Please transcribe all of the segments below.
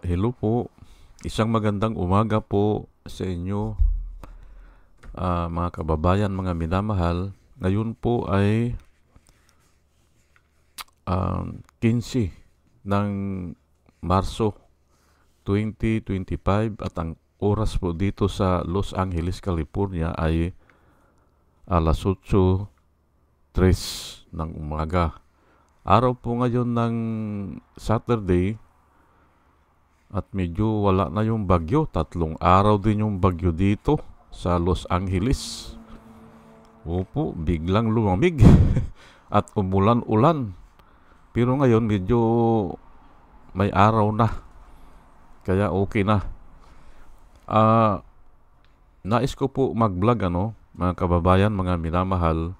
Hello po. Isang magandang umaga po sa inyo, mga kababayan, mga minamahal. Ngayon po ay 15 ng Marso 2025 at ang oras po dito sa Los Angeles, California ay alas 8:03 ng umaga. Araw po ngayon ng Saturday. At medyo wala na yung bagyo. 3 araw din yung bagyo dito sa Los Angeles. Opo, biglang lumamig at umulan-ulan. Pero ngayon medyo may araw na. Kaya okay na. Nais ko po mag-vlog mga kababayan, mga minamahal,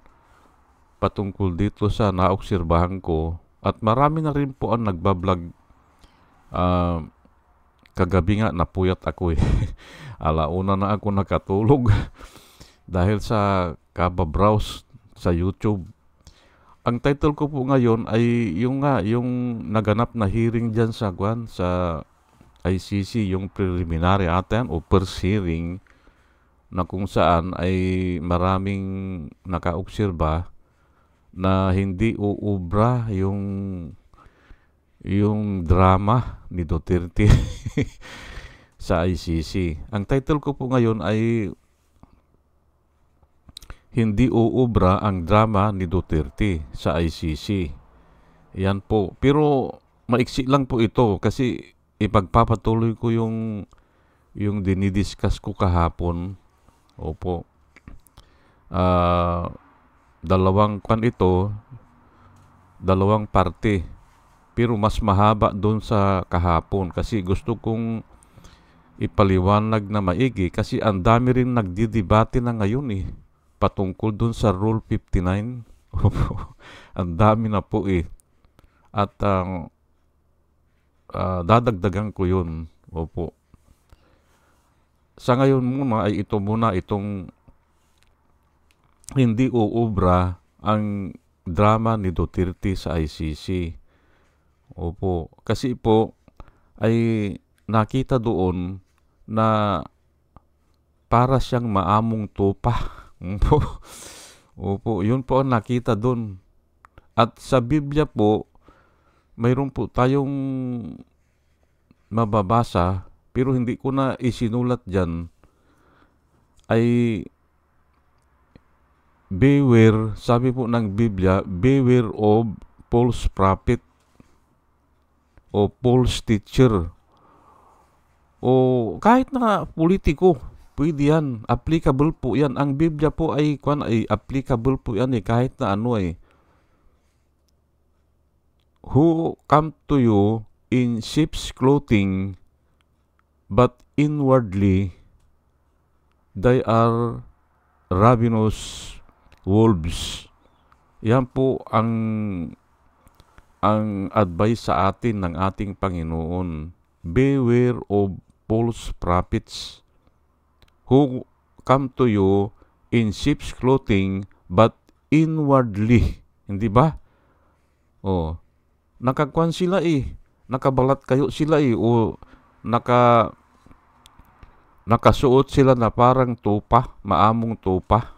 patungkol dito sa naobserbahan ko. At marami na rin po ang nagbablog. Kagabi nga napuyat ako eh. Alauna na ako nakatulog dahil sa kababrowse sa YouTube. Ang title ko po ngayon ay yung naganap na hearing dyan sa ICC, yung preliminary atan o first hearing, na kung saan ay maraming nakaobserba na hindi uubra yung drama ni Duterte sa ICC. Ang title ko po ngayon ay Hindi uubra ang drama ni Duterte sa ICC. Yan po. Pero maiksi lang po ito kasi ipagpapatuloy ko yung dinidiscuss ko kahapon. Opo. Dalawang dalawang parte. Pero mas mahaba doon sa kahapon kasi gusto kong ipaliwanag na maigi kasi ang dami rin nagdidebate na ngayon patungkol doon sa Rule 59. Ang dami na po at dadagdagan ko yun. Opo. Sa ngayon muna ay itong hindi uubra ang drama ni Duterte sa ICC. Opo. Kasi po ay nakita doon na para siyang maamong tupa. Opo. Opo. Yun po ang nakita doon. At sa Biblia po, mayroon po tayong mababasa, pero hindi ko na isinulat dyan, ay beware, sabi po ng Biblia, beware of false prophet o false teacher o kahit na politiko, pwede yan, applicable po yan. Ang Biblia po ay applicable po yan kahit na who come to you in sheep's clothing but inwardly they are ravenous wolves. Yan po ang advice sa atin ng ating Panginoon. Beware of false prophets who come to you in sheep's clothing but inwardly. Hindi ba? Nakagkuhan sila nakabalat kayo sila o nakasuot sila na parang tupa, maamong tupa.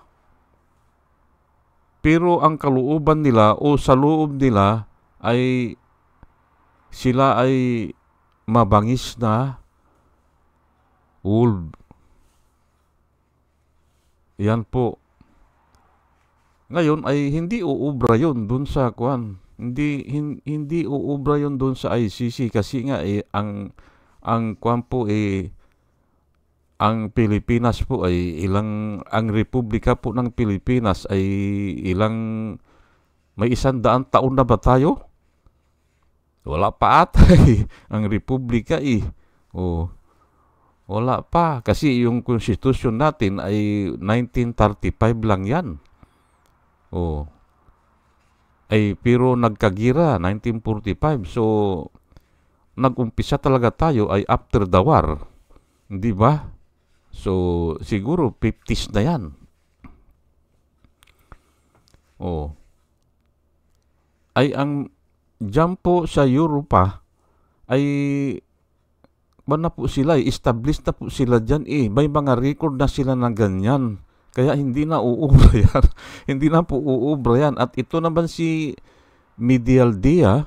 Pero ang kalooban nila o sa loob nila ay sila ay mabangis na wolf. Yan po. Ngayon ay hindi uubra yon dun sa Hindi uubra yon dun sa ICC kasi nga ang ang Pilipinas po ay ang Republika po ng Pilipinas ay may 100 taon na ba tayo? Wala pa ata ang Republika wala pa. Kasi yung Constitution natin ay 1935 lang yan. Pero nagkagira, 1945. So, nag-umpisa talaga tayo ay after the war. Hindi ba? So, siguro 50s na yan. Ay ang dyan po sa Europa ay na po sila, established na po sila dyan May mga record na sila ng ganyan. Kaya hindi na uubra yan. Hindi na po uubra yan. At ito naman si Medial Dia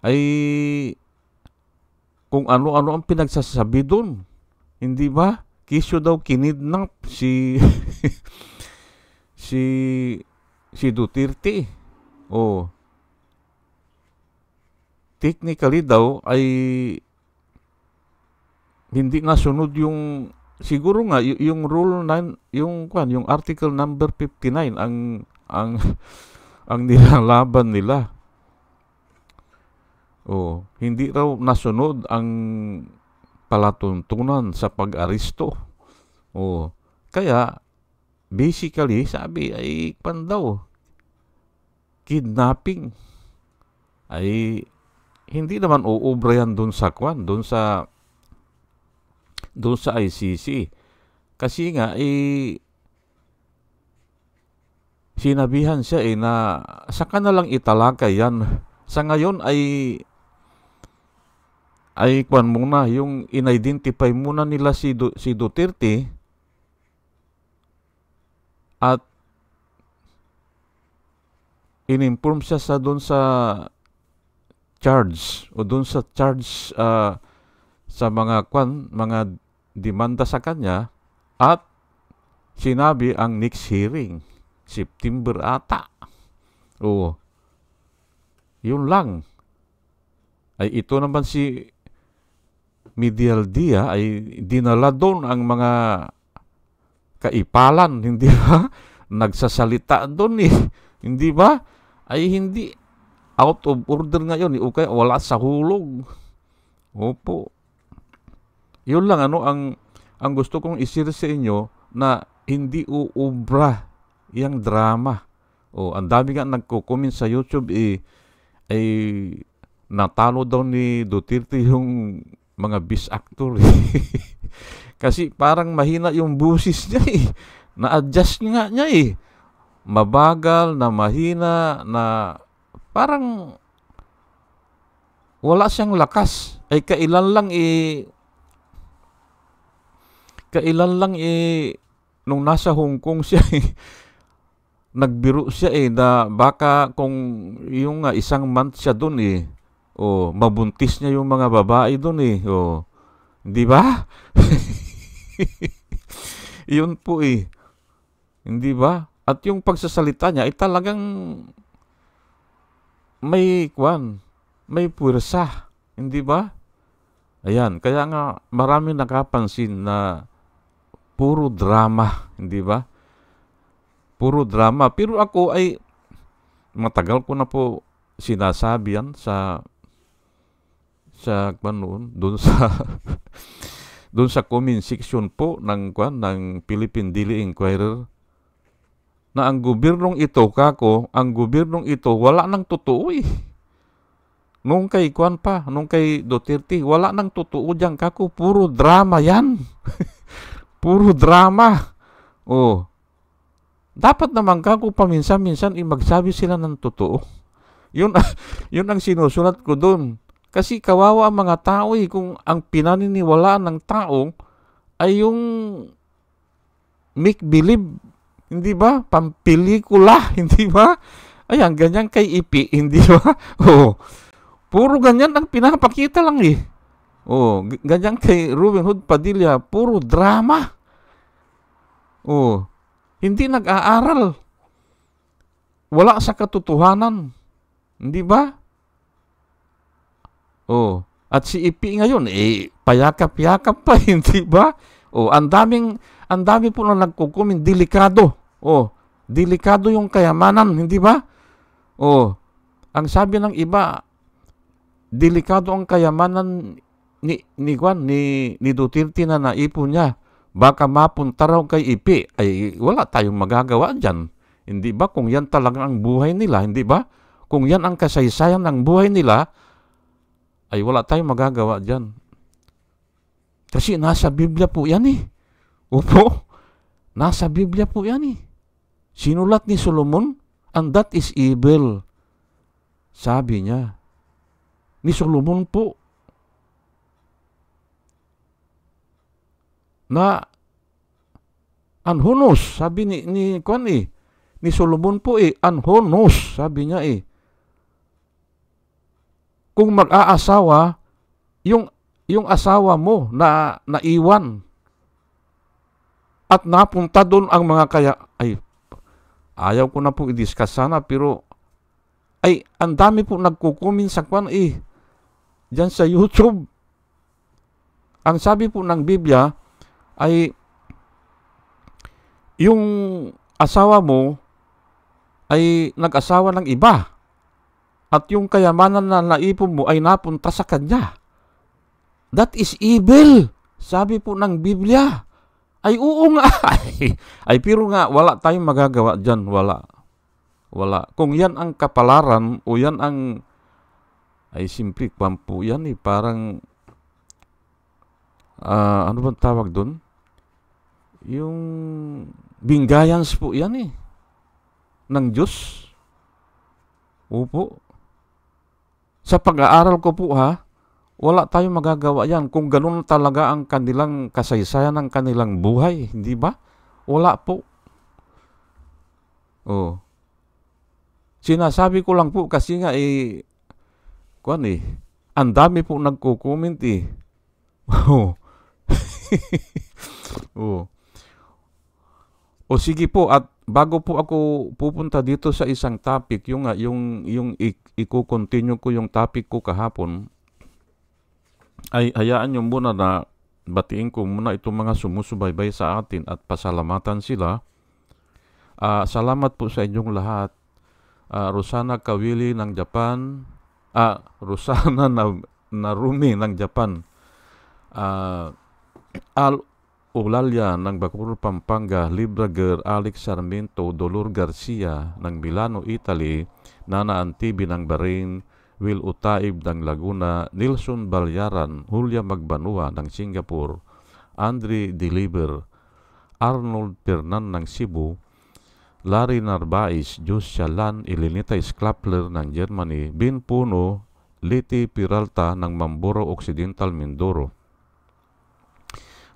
ay kung ano-ano ang pinagsasabi doon. Hindi ba? Kisyo daw kinidnap si si Duterte. Technically daw ay hindi nga sunod yung siguro nga yung rule 9 yung article number 59 ang ang nilalaban nila. Hindi raw nasunod ang palatuntunan sa pag-aristo. Kaya basically sabi ay daw kidnapping ay hindi naman uubra yan doon sa ICC. Kasi nga sinabihan siya na saka na lang italakay yan. Sa ngayon ay muna yung in-identify muna nila si Duterte at in-inform siya doon sa charge sa mga demanda sa kanya at sinabi ang next hearing September ata. Yun lang. Ay ito naman si Medial Dia ay dinala doon ang mga kaipalan, hindi ba? Nagsasalita doon hindi ba? Ay hindi out of order ngayon o kaya wala sa hulog. Opo. Yun lang ang gusto kong i-share sa inyo na hindi uubra yung drama. Ang dami nga nagko-comment sa YouTube ay natalo daw ni Duterte yung mga best actor. Kasi parang mahina yung busis niya Na-adjust nga niya Mabagal, na mahina, na parang wala siyang lakas. Ay kailan lang nung nasa Hong Kong siya nagbiro siya na baka kung yung isang month siya doon mabuntis niya yung mga babae doon di ba? Yun po hindi ba? At yung pagsasalita niya ay talagang may puwersa, hindi ba? Ayan, kaya nga marami nakapansin na puro drama, hindi ba? Puro drama. Pero ako ay matagal ko na po sinasabi yan doon sa comment section po ng Philippine Daily Inquirer na ang gobyernong ito wala nang totoo Nung kay Duterte, wala nang totoo diyan kako, puro drama yan. Puro drama. Dapat naman kako paminsan-minsan magsabi sila ng totoo. Yun ang sinusulat ko doon. Kasi kawawa ang mga tao kung ang pinaniniwalaan ng tao ay yung make believe, hindi ba? Pampelikula, hindi ba? Ayan, ganyan kay Ipi, hindi ba? Puro ganyan ang pinapakita lang ganyan kay Ruben Hood Padilla, puro drama. Hindi nag-aaral. Wala sa katotohanan. Hindi ba? At si Ipi ngayon, payakap-yakap pa, hindi ba? Ang dami po na nagkukumin, delikado. Delikado yung kayamanan, hindi ba? Ang sabi ng iba, delikado ang kayamanan ni Duterte na naipon niya. Baka mapunta raw kay Ipi. Ay, wala tayong magagawa dyan. Hindi ba? Kung yan talagang ang buhay nila, hindi ba? Kung yan ang kasaysayan ng buhay nila, ay wala tayong magagawa dyan. Kasi nasa Biblia po yan Opo, nasa Biblia po yan Sinulat ni Solomon, and that is evil. Sabi niya. Ni Solomon po. na anhonos, sabi ni Kwan ni Solomon po anhonos, sabi niya kung mag-aasawa, yung asawa mo na naiwan at napunta doon ang mga ayaw ko na po i-discuss sana, pero ang dami po nagkukumin sa Kwan dyan sa YouTube. Ang sabi po ng Biblia ay yung asawa mo ay nag-asawa ng iba at yung kayamanan na naipon mo ay napunta sa kanya. That is evil, sabi po ng Biblia. Ay oo nga. Ay pero nga wala tayong magagawa dyan. Wala. Kung yan ang kapalaran o yan ang simpre kwampo yan parang ano bang tawag doon? Yung bingayans po yan ng Diyos. Opo. Sa pag-aaral ko po wala tayong magagawa yan. Kung ganun talaga ang kanilang kasaysayan ng kanilang buhay, hindi ba? Wala po. Sinasabi ko lang po kasi nga ang dami po nagko-comment O sige po, at bago po ako pupunta dito sa isang topic, yung i-continue ko yung topic ko kahapon, ay hayaan nyo muna na batiin ko muna itong mga sumusubaybay sa atin at pasalamatan sila. Salamat po sa inyong lahat. Rosana Kawili ng Japan, Rosana Narumi ng Japan, Al Ulalya ng Bacoor, Pampanga, Librager, Alex Sarmiento, Dolor Garcia ng Milano, Italy, Nana Antibi ng Bahrain, Will Utaib ng Laguna, Nilson Balyaran, Julia Magbanua ng Singapore, Andre Deliver, Arnold Pernan ng Cebu, Larry Narbais, Jus Shalan, Elenita Sklapler ng Germany, Bin Puno, Liti Peralta ng Mamboro Occidental, Mindoro,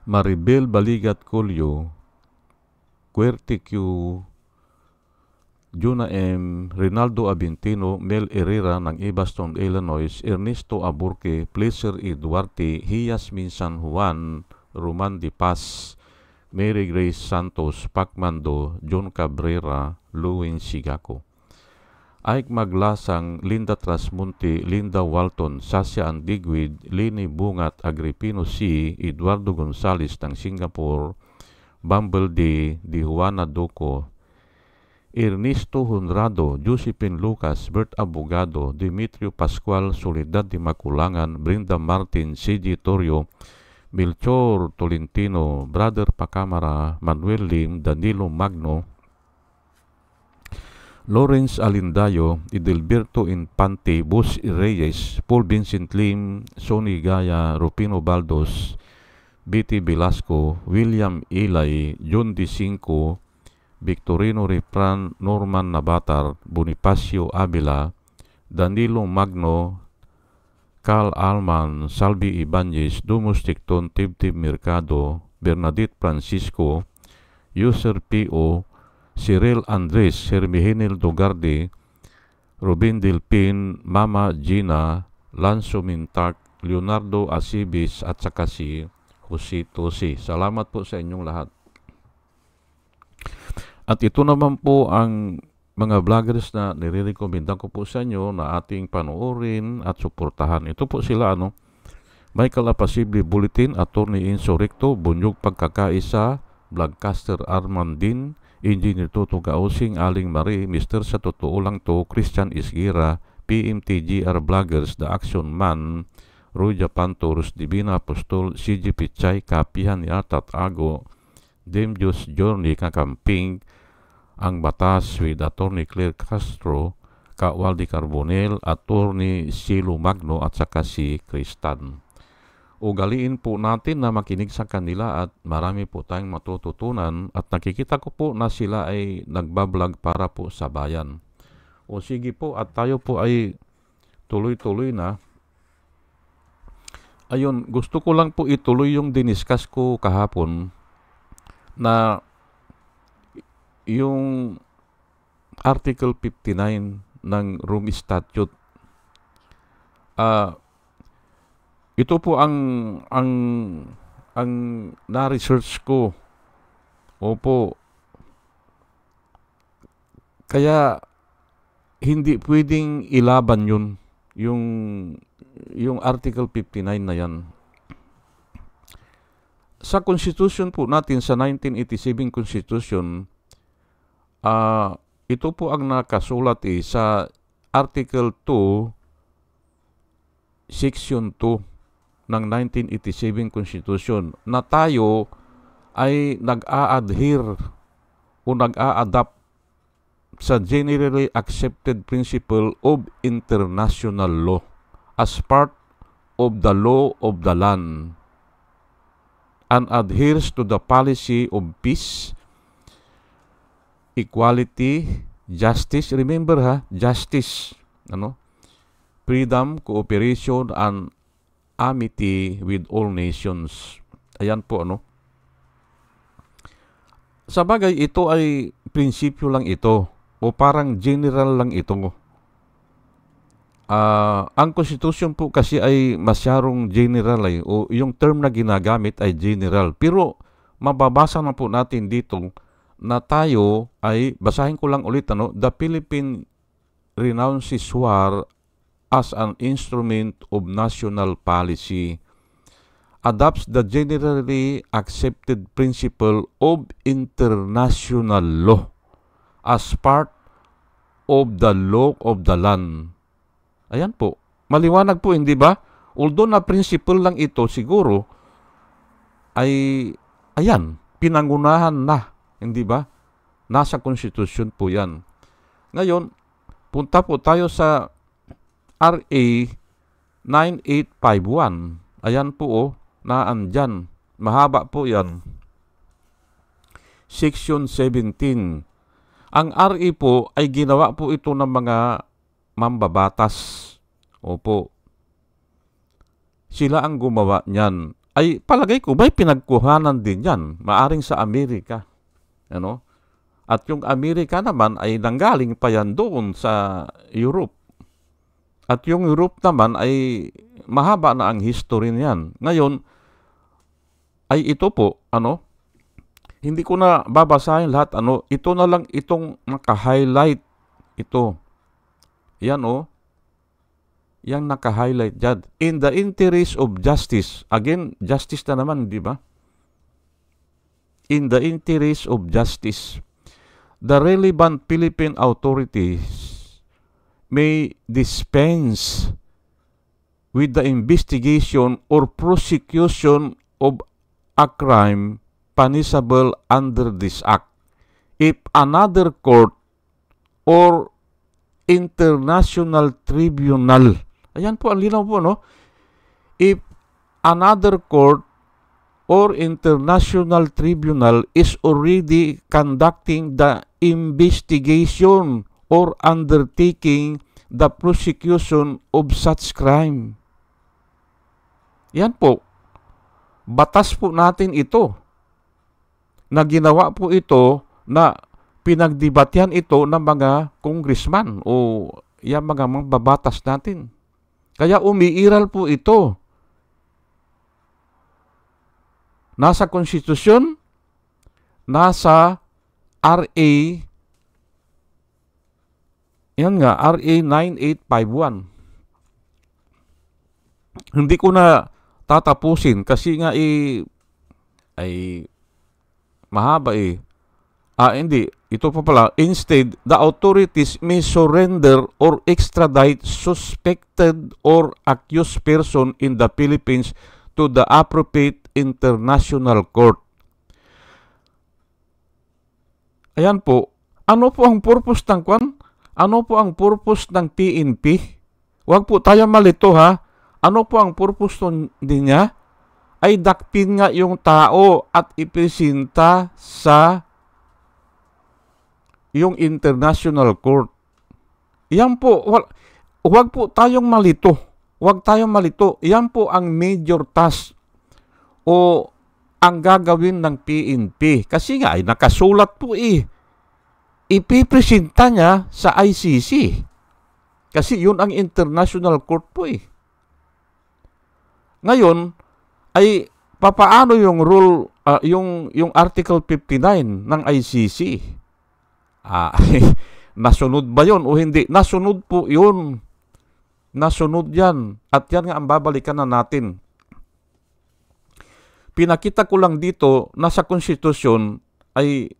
Maribel Baligat Colio, Querti Q, Juna M, Rinaldo Abintino, Mel Herrera ng Evanston, Illinois, Ernesto Aburque, Pleasure E. Duarte, Hiyasmin San Juan, Roman Di Paz, Mary Grace Santos, Pacmando, John Cabrera, Luwin Sigako, Ike Maglasang, Linda Trasmonte, Linda Walton, Sasha Andigwid, Lini Bungat, Agripino C, Eduardo Gonzales ng Singapore, Bumble D, Di Juana Doco, Ernesto Honrado, Josephine Lucas, Bert Abogado, Dimitrio Pascual, Soledad de Maculangan, Brenda Martin, C.G. Torio, Melchor Tolentino, Brother Pacamara, Manuel Lim, Danilo Magno, Lawrence Alindayo, Edelberto Infante, Bus Reyes, Paul Vincent Lim, Sonny Gaya, Rupino Baldos, B.T. Velasco, William Ilay, John D. Cinco, Victorino Repran, Norman Nabatar, Bonifacio Avila, Danilo Magno, Carl Alman, Salvi Ibanez, Dumus Ticton, Tibtib Mercado, Bernadette Francisco, User P.O., Cyril Andres, Hermihenil Dogarde, Ruben Delpin, Mama Gina, Lanzo Mintak, Leonardo Asibis at saka si Jose Tosi. Salamat po sa inyong lahat. At ito naman po ang mga vloggers na nire-recommenda ko po sa inyo na ating panoorin at suportahan. Ito po sila Michael Apasible Bulletin, Attorney Insurrecto, Bunyog Pagkakaisa, Vlogcaster Armandin, Engineer Toto Gausing, Aling Marie, Mr. Sa Totoo Lang To, Christian Isgira, PMTGR Vloggers, The Action Man, Roy Japantoros, Divina Apostol, CG Pichay, Kapihan ni Artat Ago, Demjus Journey, Kakamping, Ang Batas with Attorney Claire Castro, Kawaldi Carbonel, Attorney Silo Magno at saka si Kristan. Ugaliin po natin na makinig sa kanila at marami po tayong matututunan at nakikita ko po na sila ay nagbablog para po sa bayan. O sige po, at tayo po ay tuloy-tuloy na. ayun, gusto ko lang po ituloy yung diniscuss ko kahapon na yung Article 59 ng Rome Statute. Ito po ang na-research ko. Opo. Kaya hindi pwedeng ilaban yun, yung Article 59 na yan. Sa Constitution po natin, sa 1987 Constitution, ito po ang nakasulat sa Article 2, Section 2 ng 1987 Constitution na tayo ay nag-a-adhere o nag-a-adapt sa generally accepted principle of international law as part of the law of the land and adheres to the policy of peace, equality, justice. Remember justice, freedom, cooperation, and amity with all nations. Ayan po, Sa bagay, ito ay prinsipyo lang ito o parang general lang ito. Ang Constitution po kasi ay masyadong general o yung term na ginagamit ay general. Pero mababasa na po natin dito na tayo ay, basahin ko lang ulit, the Philippines renounces war as an instrument of national policy, adopts the generally accepted principle of international law as part of the law of the land. Ayan po. Maliwanag po, hindi ba? Although na principle lang ito, siguro, ay, ayan, pinangunahan na, hindi ba? Nasa Constitution po yan. Ngayon, punta po tayo sa RA 9851. Ayan po, naandyan. Mahaba po yan. Section 17. Ang RA po ay ginawa po ito ng mga mambabatas. Opo. Sila ang gumawa niyan. Ay palagay ko may pinagkuhanan din yan. Maaring sa Amerika. At yung Amerika naman ay nanggaling pa yan doon sa Europe. At yung Europe naman ay mahaba na ang history niyan. Ngayon ay ito po, hindi ko na babasahin lahat, ito na lang itong naka-highlight ito. Yan yang naka-highlight dyan. In the interest of justice. Again, justice na naman, di ba? In the interest of justice, the relevant Philippine authorities may dispense with the investigation or prosecution of a crime punishable under this act if another court or international tribunal. Ayan po, ang linaw po, If another court or international tribunal is already conducting the investigation or undertaking the prosecution of such crime. Yan po. Batas po natin ito. Na ginawa po ito na pinagdebatyan ito ng mga congressman o yung mga mambabatas natin. Kaya umiiral po ito. Nasa Constitution, nasa RA, yan nga, RA 9851. Hindi ko na tatapusin kasi nga ay mahaba hindi. Ito pa pala. Instead, the authorities may surrender or extradite suspected or accused person in the Philippines to the appropriate international court. Ayan po. Ano po ang purpose ng kwan? Ano po ang purpose ng PNP? Huwag po tayo malito Ano po ang purpose din niya? Ay dakpin nga yung tao at ipresenta sa yung international court. Yan po, huwag po tayong malito. Huwag tayong malito. Yan po ang major task o ang gagawin ng PNP. Kasi nga, ay nakasulat po ipipresenta niya sa ICC. Kasi yun ang international court po Ngayon, ay papaano yung rule, yung Article 59 ng ICC? Nasunod ba yun o hindi? Nasunod po yun. Nasunod yan. At yan nga ang babalikan na natin. Pinakita ko lang dito na sa konstitusyon ay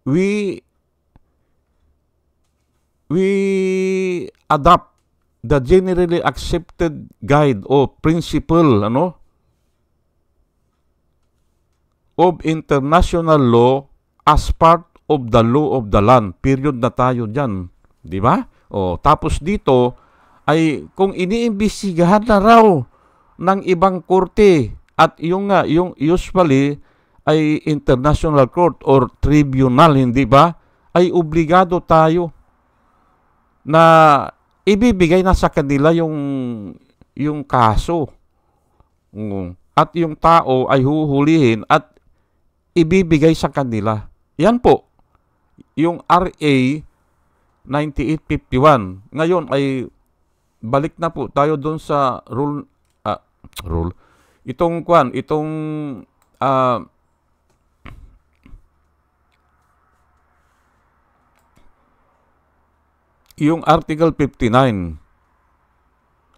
we adopt the generally accepted guide o principle of international law as part of the law of the land. Period na tayo dyan. Di ba? Tapos dito ay kung iniimbestigahan na raw ng ibang korte at yung usually ay international court or tribunal, hindi ba? Ay obligado tayo na ibibigay na sa kanila yung kaso. At yung tao ay huhulihin at ibibigay sa kanila. Yan po. Yung RA 9851. Ngayon ay balik na po tayo doon sa rule. Itong yung Article 59.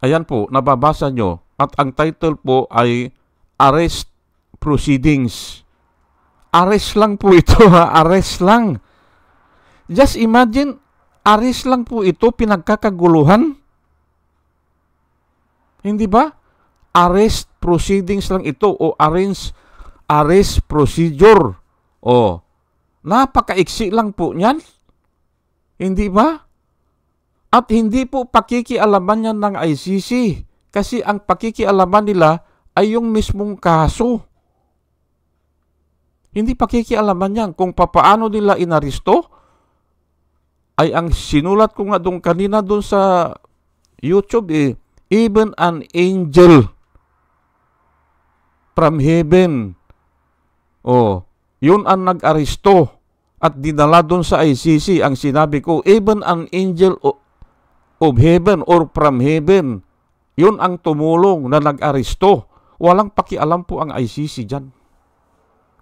Ayan po, nababasa nyo. At ang title po ay Arrest Proceedings. Arrest lang po ito arrest lang. Just imagine, arrest lang po ito, pinagkakaguluhan. Hindi ba? Arrest proceedings lang ito o arrest procedure. Napakaiksi lang po niyan. Hindi ba? At hindi po pakikialaman yan ng ICC. Kasi ang pakikialaman nila ay yung mismong kaso. Hindi pakikialaman yan. Kung papaano nila inaresto, ay ang sinulat ko nga doon kanina doon sa YouTube even an angel from heaven. Yun ang nag-aresto at dinala doon sa ICC. Ang sinabi ko, even an angel of heaven or from heaven, yun ang tumulong na nag-aresto. Walang pakialam po ang ICC dyan.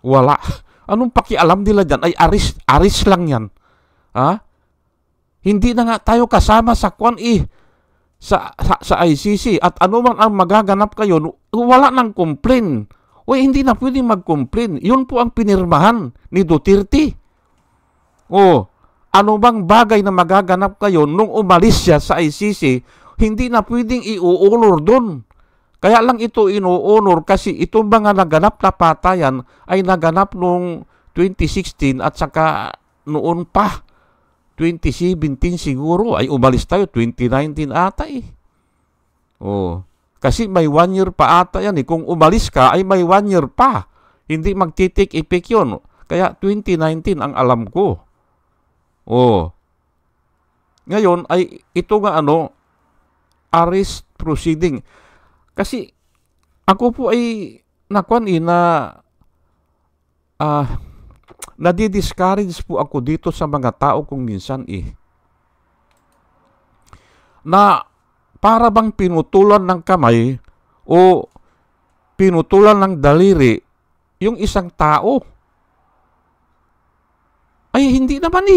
Wala. Anong pakialam nila dyan? Ay arrest lang yan. Hindi na nga tayo kasama sa sa ICC at ano man ang magaganap kayo, wala nang complain. Hindi na pwedeng mag-complain. Yun po ang pinirmahan ni Duterte. Ano bang bagay na magaganap kayo nung umalis siya sa ICC, hindi na pwedeng i-honor doon. Kaya lang ito ino-honor kasi itong mga naganap na patayan ay naganap noong 2016 at saka noon pa. 2017 siguro, ay umalis tayo, 2019 ata Kasi may 1 year pa ata yan Kung umalis ka, ay may 1 year pa. Hindi magtitik effect yun. Kaya 2019 ang alam ko. Ngayon, ay ito nga arrest proceeding. Kasi ako po ay nadi-discourage po ako dito sa mga tao kung minsan na para bang pinutulan ng kamay o pinutulan ng daliri yung isang tao. Ay hindi naman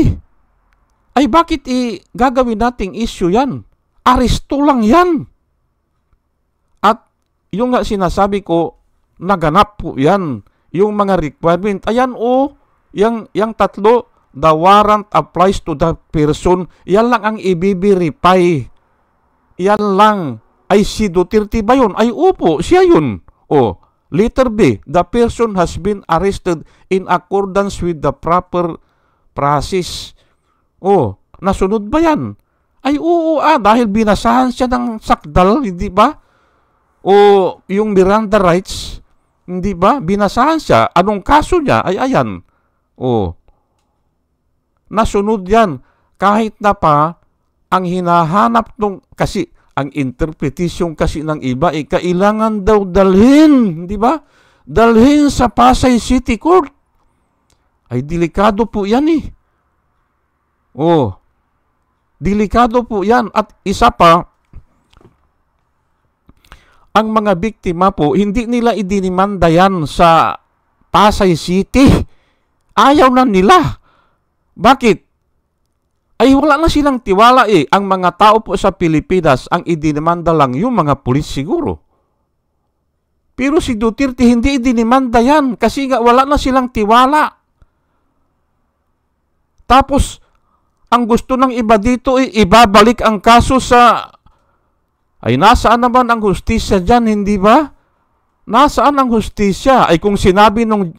Ay bakit gagawin nating issue yan? Aresto lang yan. At yung nga sinasabi ko, naganap po yan. Yung mga requirement, ayan Yang tatlo, the warrant applies to the person. Yan lang ang i-verify. Yan lang. Ay si Duterte ba yun? Ay opo, siya yun. Letter B, the person has been arrested in accordance with the proper process. Nasunod ba yan? Ay oo dahil binasahan siya ng sakdal, hindi ba? Yung Miranda rights, hindi ba? Binasahan siya. Anong kaso niya? Ay ayan. Nasunod yan. Kahit na pa, ang hinahanap kasi ang interpretasyon kasi ng iba, kailangan daw dalhin, di ba? Dalhin sa Pasay City Court. Ay, delikado po yan eh. Oh, delikado po yan. At isa pa, ang mga biktima po, hindi nila idinimanda yan sa Pasay City. Ayaw na nila. Bakit? Ay wala na silang tiwala eh. Ang mga tao po sa Pilipinas, ang idinimanda lang yung mga pulis siguro. Pero si Duterte hindi idinimanda yan kasi nga wala na silang tiwala. Tapos, ang gusto ng iba dito eh, ibabalik ang kaso sa... Ay nasaan naman ang hustisya dyan, hindi ba? Nasaan ang hustisya? Ay kung sinabi nung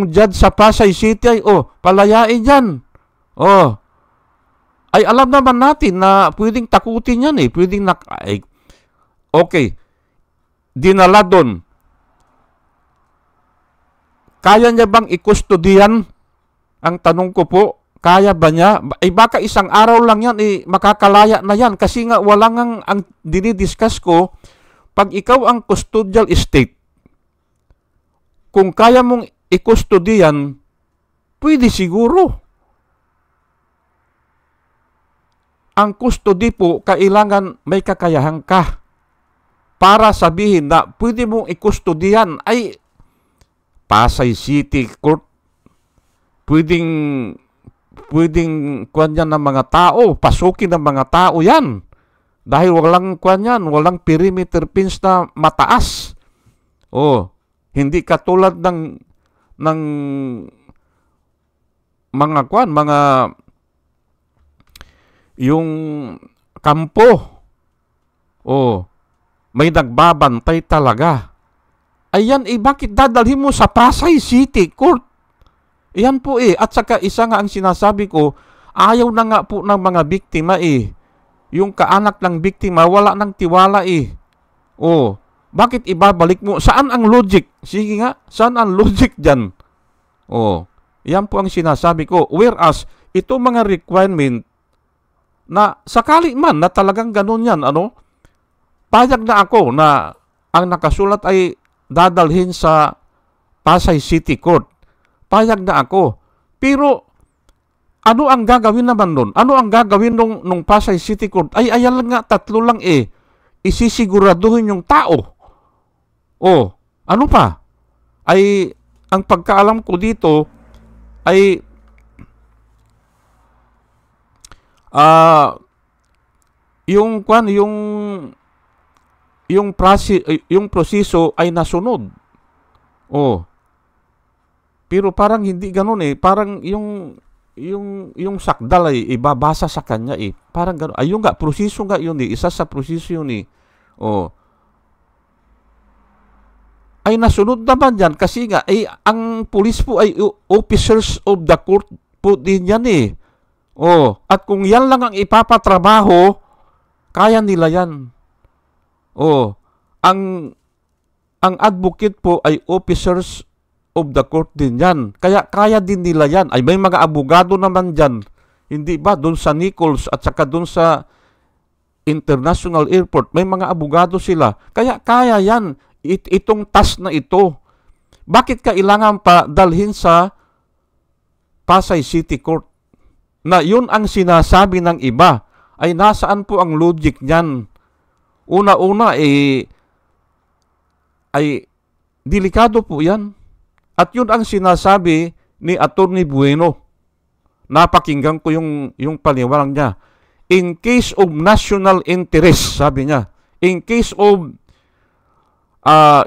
judge sa Pasay City ay, palayain dyan. Ay alam naman natin na pwedeng takutin yan eh. Pwedeng okay. Dinala doon. Kaya niya bang ikustodiyan? Ang tanong ko po, kaya ba niya? Ay baka isang araw lang yan, makakalaya na yan. Kasi nga walang ang dinidiscuss ko, pag ikaw ang custodial estate, kung kaya mong ikustodiyan, pwede siguro. Ang custody po, kailangan may kakayahan ka para sabihin na pwede mong ikustodiyan. Ay, Pasay City Court, pwedeng kuwan yan ng mga tao, pasukin ng mga tao yan. Dahil walang kuwan yan, walang perimeter fence na mataas. Hindi katulad ng mga kuwan, yung kampo. May nagbabantay talaga. Ayan, bakit dadalhin mo sa Pasay City Court? Ayan po At saka isa nga ang sinasabi ko, ayaw na nga po ng mga biktima Yung kaanak ng biktima, wala nang tiwala bakit ibabalik mo? Saan ang logic? Sige nga, saan ang logic dyan? Yan po ang sinasabi ko. Whereas, ito mga requirement na sakali man na talagang ganun yan, payag na ako na ang nakasulat ay dadalhin sa Pasay City Court. Payag na ako. Pero, ano ang gagawin naman nun? Ano ang gagawin nung Pasay City Court? Ay, ayan lang nga, 3 lang isisiguraduhin yung tao. Ano pa? Ay, ang pagkaalam ko dito, ay, yung proseso ay nasunod. Pero parang hindi ganoon Parang yung sakdal ay ibabasa sa kanya Parang ganoon. Ayun nga, proseso nga yun Isa sa proseso yun Ay nasunod naman yan kasi nga ang pulis po ay officers of the court po din yan at kung yan lang ang ipapatrabaho, kaya nila yan. Ang advocate po ay officers of the court din yan. Kaya din nila yan. Ay may mga abogado naman dyan. Hindi ba? Doon sa Nichols at saka doon sa International Airport, may mga abogado sila. Kaya yan. Itong task na ito. Bakit kailangan pa dalhin sa Pasay City Court? Na yun ang sinasabi ng iba. Ay nasaan po ang logic niyan? Una-una ay delikado po yan. At yun ang sinasabi ni Attorney Bueno. Napakinggan ko yung paliwanag niya. In case of national interest, sabi niya. In case of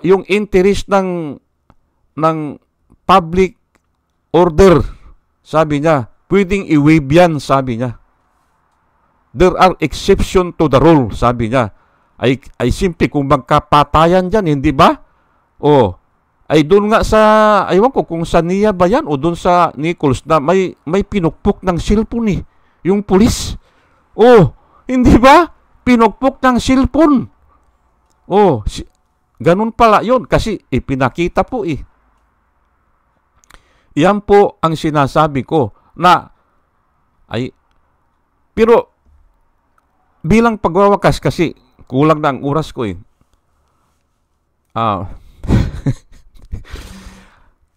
yung interest ng public order, sabi niya, pwedeng i-waive yan, sabi niya. There are exception to the rule, sabi niya. Ay simple, kung magkapatayan dyan, hindi ba? Ay doon nga sa, aywan ko kung sa niya ba yan o doon sa Nichols na may pinukpok ng cellphone yung pulis. Hindi ba? Pinukpok ng cellphone. Ganun pala yun kasi ipinakita po Yan po ang sinasabi ko na pero bilang pagwawakas kasi kulang na ang oras ko eh.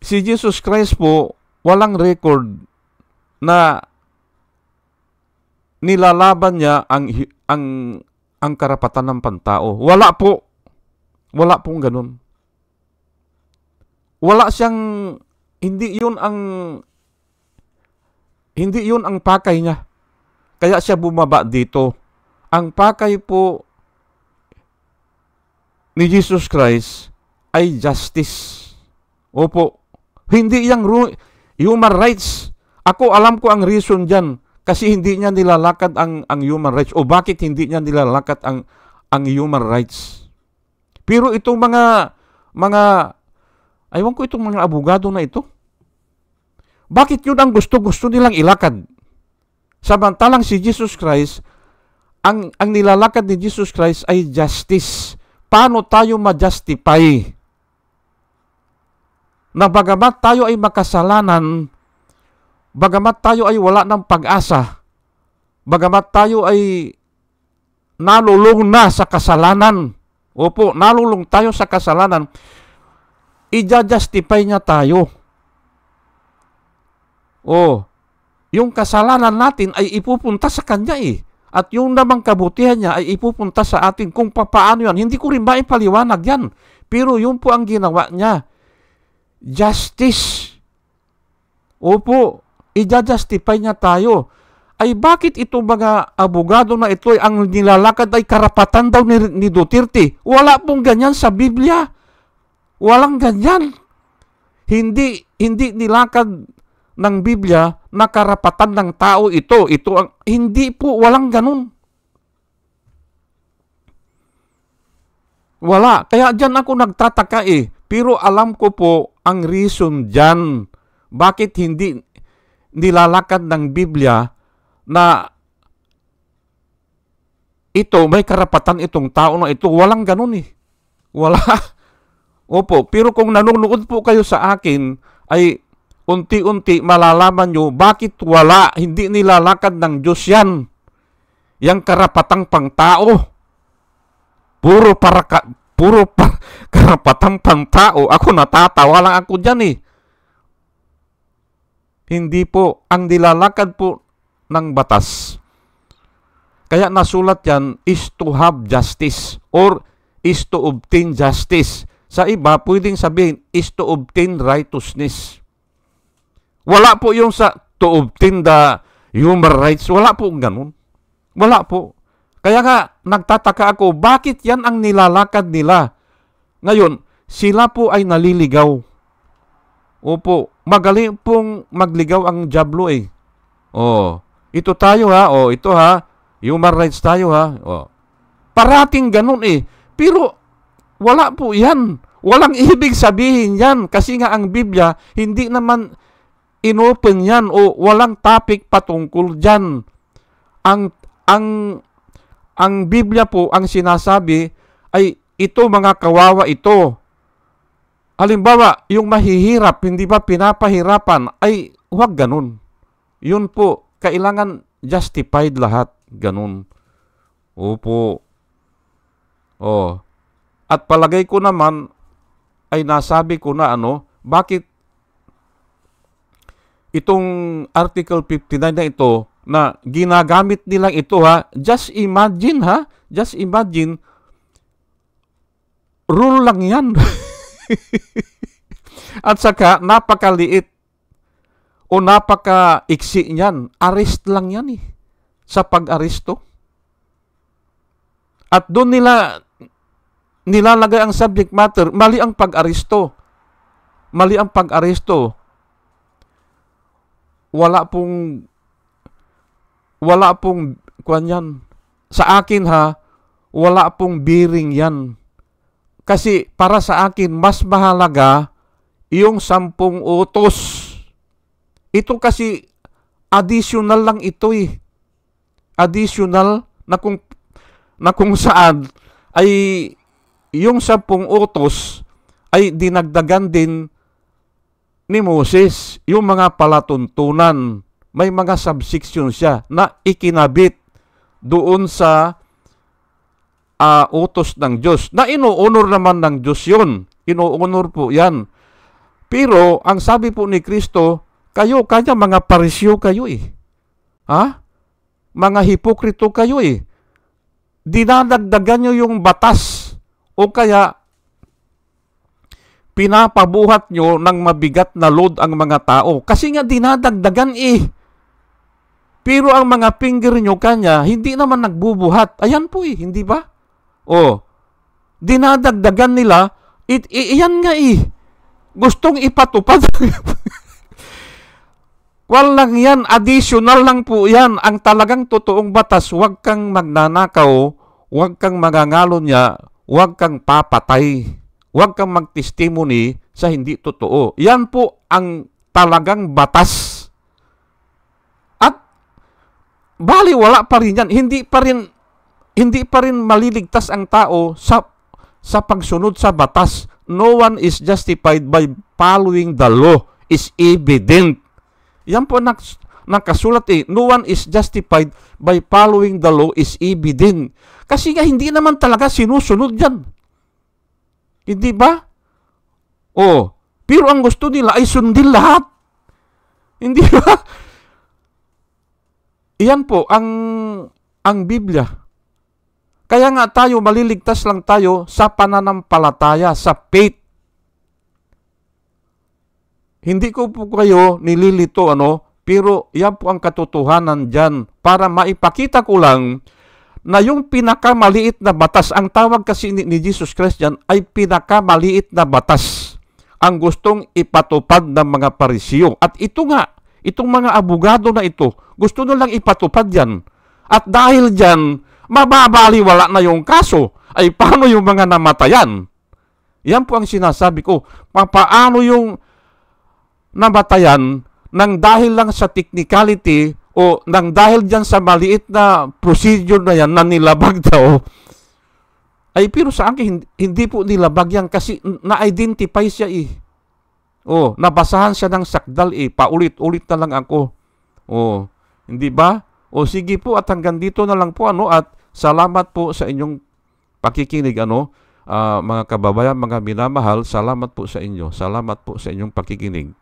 Si Jesus Christ po, walang record na nilalaban niya ang karapatan ng pantao. Wala po. Wala pong ganun. Wala siyang, hindi yun ang pakay niya. Kaya siya bumaba dito. Ang pakay po ni Jesus Christ ay justice. Opo. Hindi yang human rights. Ako alam ko ang reason dyan. Kasi hindi niya nilalakad ang human rights. O bakit hindi niya nilalakad ang human rights. Pero itong aywan ko itong mga abogado na ito. Bakit yun ang gusto nilang ilakad? Samantalang si Jesus Christ, ang nilalakad ni Jesus Christ ay justice. Paano tayo ma-justify? Na bagamat tayo ay makasalanan, bagamat tayo ay wala ng pag-asa, bagamat tayo ay nalulung na sa kasalanan, opo, nalulung tayo sa kasalanan, i-justify niya tayo. Yung kasalanan natin ay ipupunta sa Kanya eh. At yung namang kabutihan niya ay ipupunta sa atin kung papaano yan. Hindi ko rin maipaliwanag yan. Pero yun po ang ginawa niya. Justice. Opo, i-justify niya tayo. Ay bakit itong mga abogado na ito ay ang nilalakad ay karapatan daw ni Duterte? Wala pong ganyan sa Biblia. Walang ganyan. Hindi nilakad ng Biblia na karapatan ng tao ito. Hindi po, walang ganun. Wala. Kaya dyan ako nagtataka eh. Pero alam ko po ang reason dyan. Bakit hindi nilalakad ng Biblia na ito, may karapatan itong tao na ito. Walang ganun eh. Wala. Opo. Pero kung nanonood po kayo sa akin, ay unti-unti malalaman nyo bakit wala, hindi nilalakad ng Diyos yan. Yang karapatang pangtao. Puro karapatang pangtao. Ako natatawa lang ako dyan eh. Hindi po. Ang nilalakad po ng batas. Kaya nasulat yan is to have justice or is to obtain justice. Sa iba, pwedeng sabihin is to obtain righteousness. Wala po yung sa to obtain the human rights. Wala po ganun. Wala po. Kaya nga, nagtataka ako, bakit yan ang nilalakad nila? Ngayon, sila po ay naliligaw. Opo, magaling pong magligaw ang diablo eh. Ito tayo ha, ito ha, human rights tayo ha. Parating ganun eh. Pero, wala po yan. Walang ibig sabihin yan. Kasi nga ang Biblia, hindi naman inopen yan o walang topic patungkol dyan. Ang Biblia po, ang sinasabi ay ito mga kawawa ito. Halimbawa, yung mahihirap, hindi ba pinapahirapan, ay huwag ganun. Yun po, kailangan justified lahat. Ganun. Opo. At palagay ko naman, ay nasabi ko na bakit itong Article 59 na ito, na ginagamit nilang ito ha, just imagine, rule lang yan. At saka, napakaliit o napaka-iksi niyan. Arrest lang yan eh, sa pag-aresto. At doon nila nilalagay ang subject matter, mali ang pag-aresto. Mali ang pag-aresto. Wala pong kuwan yan. Sa akin ha, wala pong bearing yan. Kasi para sa akin, mas mahalaga yung 10 utos. Ito kasi additional lang ito eh. Additional na kung saan ay yung 10 utos ay dinagdagan din ni Moses. Yung mga palatuntunan, may mga subsection siya na ikinabit doon sa utos ng Diyos. Na inuunor naman ng Diyos yun. Inuunor po yan. Pero, ang sabi po ni Kristo, kayo, kanya mga parisyo kayo eh. Ha? Mga hipokrito kayo eh. Dinadagdagan nyo yung batas o kaya pinapabuhat nyo ng mabigat na load ang mga tao. Kasi nga dinadagdagan eh. Pero ang mga finger nyo kanya, hindi naman nagbubuhat. Ayan po eh, hindi ba? O, dinadagdagan nila, iyan nga eh. Gustong ipatupad. Walang yan, additional lang po yan. Ang talagang totoong batas, huwag kang magnanakaw, huwag kang magangalon niya, huwag kang papatay, huwag kang magtestimony sa hindi totoo. Yan po ang talagang batas. At baliwala pa rin yan. Hindi pa rin maliligtas ang tao sa pagsunod sa batas. No one is justified by following the law is evident. Yan po nakasulat eh. No one is justified by following the law is evident. Kasi nga hindi naman talaga sinusunod yan. Hindi ba? Oh, pero ang gusto nila ay sundin lahat. Hindi ba? Iyan po ang Biblia. Kaya nga tayo, maliligtas lang tayo sa pananampalataya, sa faith. Hindi ko po kayo nililito, pero yan po ang katotohanan dyan para maipakita ko lang na yung pinakamaliit na batas, ang tawag kasi ni Jesus Christ dyan ay pinakamaliit na batas ang gustong ipatupad ng mga Pariseo. At ito nga, itong mga abogado na ito, gusto nilang ipatupad yan. At dahil dyan, mababaliwala na yung kaso, ay paano yung mga namatayan? Yan po ang sinasabi ko. Paano yung namatayan nang dahil lang sa technicality o nang dahil dyan sa maliit na procedure na yan na nilabag daw, ay pero sa akin, hindi po nilabag yan kasi na-identify siya eh. Oh, nabasahan siya ng sakdal eh. Paulit-ulit na lang ako. Oh, hindi ba? O sige po at hanggang dito na lang po at salamat po sa inyong pakikinig mga kababayan, mga minamahal, salamat po sa inyo. Salamat po sa inyong pakikinig.